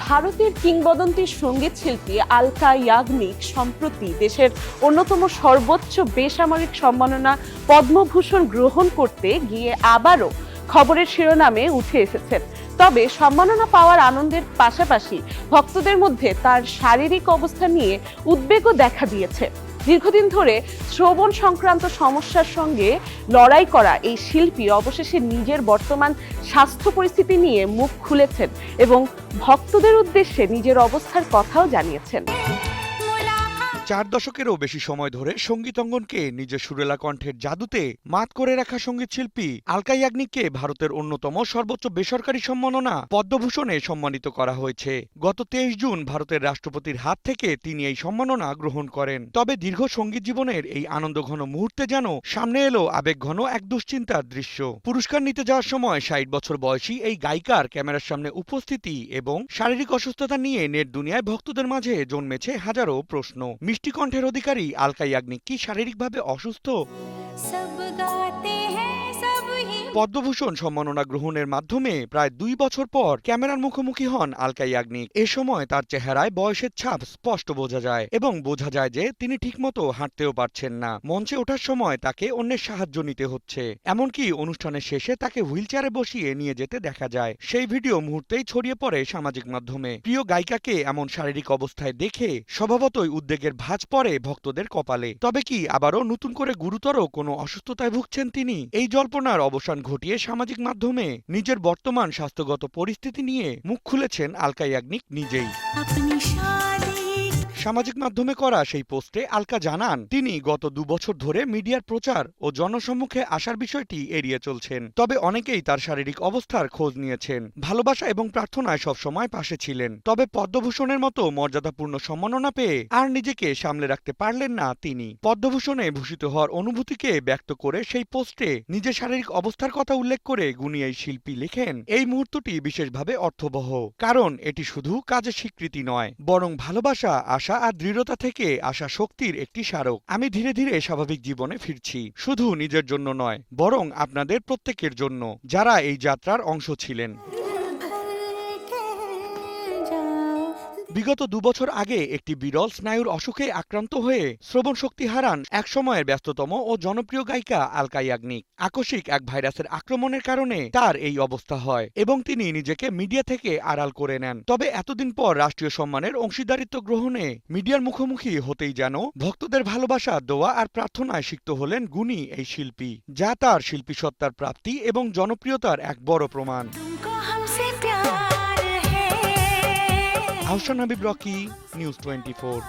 ভারতের কিংবদন্তি সঙ্গীত শিল্পী আলকা ইয়াগনিক সম্প্রতি দেশের অন্যতম সর্বোচ্চ বেসামরিক সম্মাননা পদ্মভূষণ গ্রহণ করতে গিয়ে আবারও খবরের শিরোনামে উঠে এসেছেন। তবে সম্মাননা পাওয়ার আনন্দের পাশাপাশি ভক্তদের মধ্যে তার শারীরিক অবস্থা নিয়ে উদ্বেগও দেখা দিয়েছে। দীর্ঘদিন ধরে শ্রবণ সংক্রান্ত সমস্যার সঙ্গে লড়াই করা এই শিল্পী অবশেষে নিজের বর্তমান স্বাস্থ্য পরিস্থিতি নিয়ে মুখ খুলেছেন এবং ভক্তদের উদ্দেশ্যে নিজের অবস্থার কথাও জানিয়েছেন। 4 দশকেরও বেশি সময় ধরে সঙ্গীতঙ্গনকে নিজের সুরেলা কণ্ঠের জাদুতে মাত করে রাখা সঙ্গীত শিল্পী আলকা ইয়াগনিককে ভারতের অন্যতম সর্বোচ্চ বেসরকারি সম্মাননা পদ্মভূষণে সম্মানিত করা হয়েছে। গত 23 জুন ভারতের রাষ্ট্রপতির হাত থেকে তিনি এই সম্মাননা গ্রহণ করেন। তবে দীর্ঘ সঙ্গীত জীবনের এই আনন্দঘন মুহূর্তে যেন সামনে এলো আবেগঘন এক দুশ্চিন্তার দৃশ্য। পুরস্কার নিতে যাওয়ার সময় 60 বছর বয়সী এই গায়িকার ক্যামেরার সামনে উপস্থিতি এবং শারীরিক অসুস্থতা নিয়ে নেট দুনিয়ায় ভক্তদের মাঝে জন্মেছে হাজারো প্রশ্ন। মিষ্টি কণ্ঠের অধিকারী আলকা ইয়াগনিক কি শারীরিকভাবে অসুস্থ? পদ্মভূষণ সম্মাননা গ্রহণের মাধ্যমে প্রায় 2 বছর পর ক্যামেরার মুখোমুখি হন আলকা ইয়াগনিক। এ সময় তার চেহারায় বয়সের ছাপ স্পষ্ট বোঝা যায় এবং বোঝা যায় যে তিনি ঠিকমতো হাঁটতেও পারছেন না। মঞ্চে ওঠার সময় তাকে অন্যের সাহায্য নিতে হচ্ছে, এমনকি অনুষ্ঠানের শেষে তাকে হুইলচেয়ারে বসিয়ে নিয়ে যেতে দেখা যায়। সেই ভিডিও মুহূর্তেই ছড়িয়ে পড়ে সামাজিক মাধ্যমে। প্রিয় গায়িকাকে এমন শারীরিক অবস্থায় দেখে স্বভাবতই উদ্বেগের ভাঁজ পড়ে ভক্তদের কপালে। তবে কি আবারও নতুন করে গুরুতর কোনো অসুস্থতায় ভুগছেন তিনি? এই জল্পনার অবসান ঘটিয়ে সামাজিক মাধ্যমে নিজের বর্তমান স্বাস্থ্যগত পরিস্থিতি নিয়ে মুখ খুলেছেন আলকা ইয়াগনিক নিজেই। সামাজিক মাধ্যমে করা সেই পোস্টে আলকা জানান তিনি গত 2 বছর ধরে মিডিয়ার প্রচার ও জনসম্মুখে আসার বিষয়টি এড়িয়ে চলছেন। তবে অনেকেই তার শারীরিক অবস্থার খোঁজ নিয়েছেন, ভালোবাসা এবং প্রার্থনায় সবসময় পাশে ছিলেন। তবে পদ্মভূষণের মতো মর্যাদাপূর্ণ সম্মাননা পেয়ে আর নিজেকে সামলে রাখতে পারলেন না তিনি। পদ্মভূষণে ভূষিত হওয়ার অনুভূতিকে ব্যক্ত করে সেই পোস্টে নিজের শারীরিক অবস্থার কথা উল্লেখ করে গুণী এই শিল্পী লেখেন, এই মুহূর্তটি বিশেষভাবে অর্থবহ, কারণ এটি শুধু কাজের স্বীকৃতি নয়, বরং ভালোবাসা, আশা আর দৃঢ়তা থেকে আসা শক্তির একটি স্মারক। আমি ধীরে ধীরে স্বাভাবিক জীবনে ফিরছি, শুধু নিজের জন্য নয়, বরং আপনাদের প্রত্যেকের জন্য যারা এই যাত্রার অংশ ছিলেন। বিগত 2 বছর আগে একটি বিরল স্নায়ুর অসুখে আক্রান্ত হয়ে শ্রবণ শক্তি হারান এক সময়ের ব্যস্ততম ও জনপ্রিয় গায়িকা আলকা ইয়াগনিক। আকস্মিক এক ভাইরাসের আক্রমণের কারণে তার এই অবস্থা হয় এবং তিনি নিজেকে মিডিয়া থেকে আড়াল করে নেন। তবে এতদিন পর রাষ্ট্রীয় সম্মানের অংশীদারিত্ব গ্রহণে মিডিয়ার মুখোমুখি হতেই যেন ভক্তদের ভালোবাসা, দোয়া আর প্রার্থনায় সিক্ত হলেন গুণী এই শিল্পী, যা তার শিল্পী সত্তার প্রাপ্তি এবং জনপ্রিয়তার এক বড় প্রমাণ। Ahsan Habib, Rocky, news 24।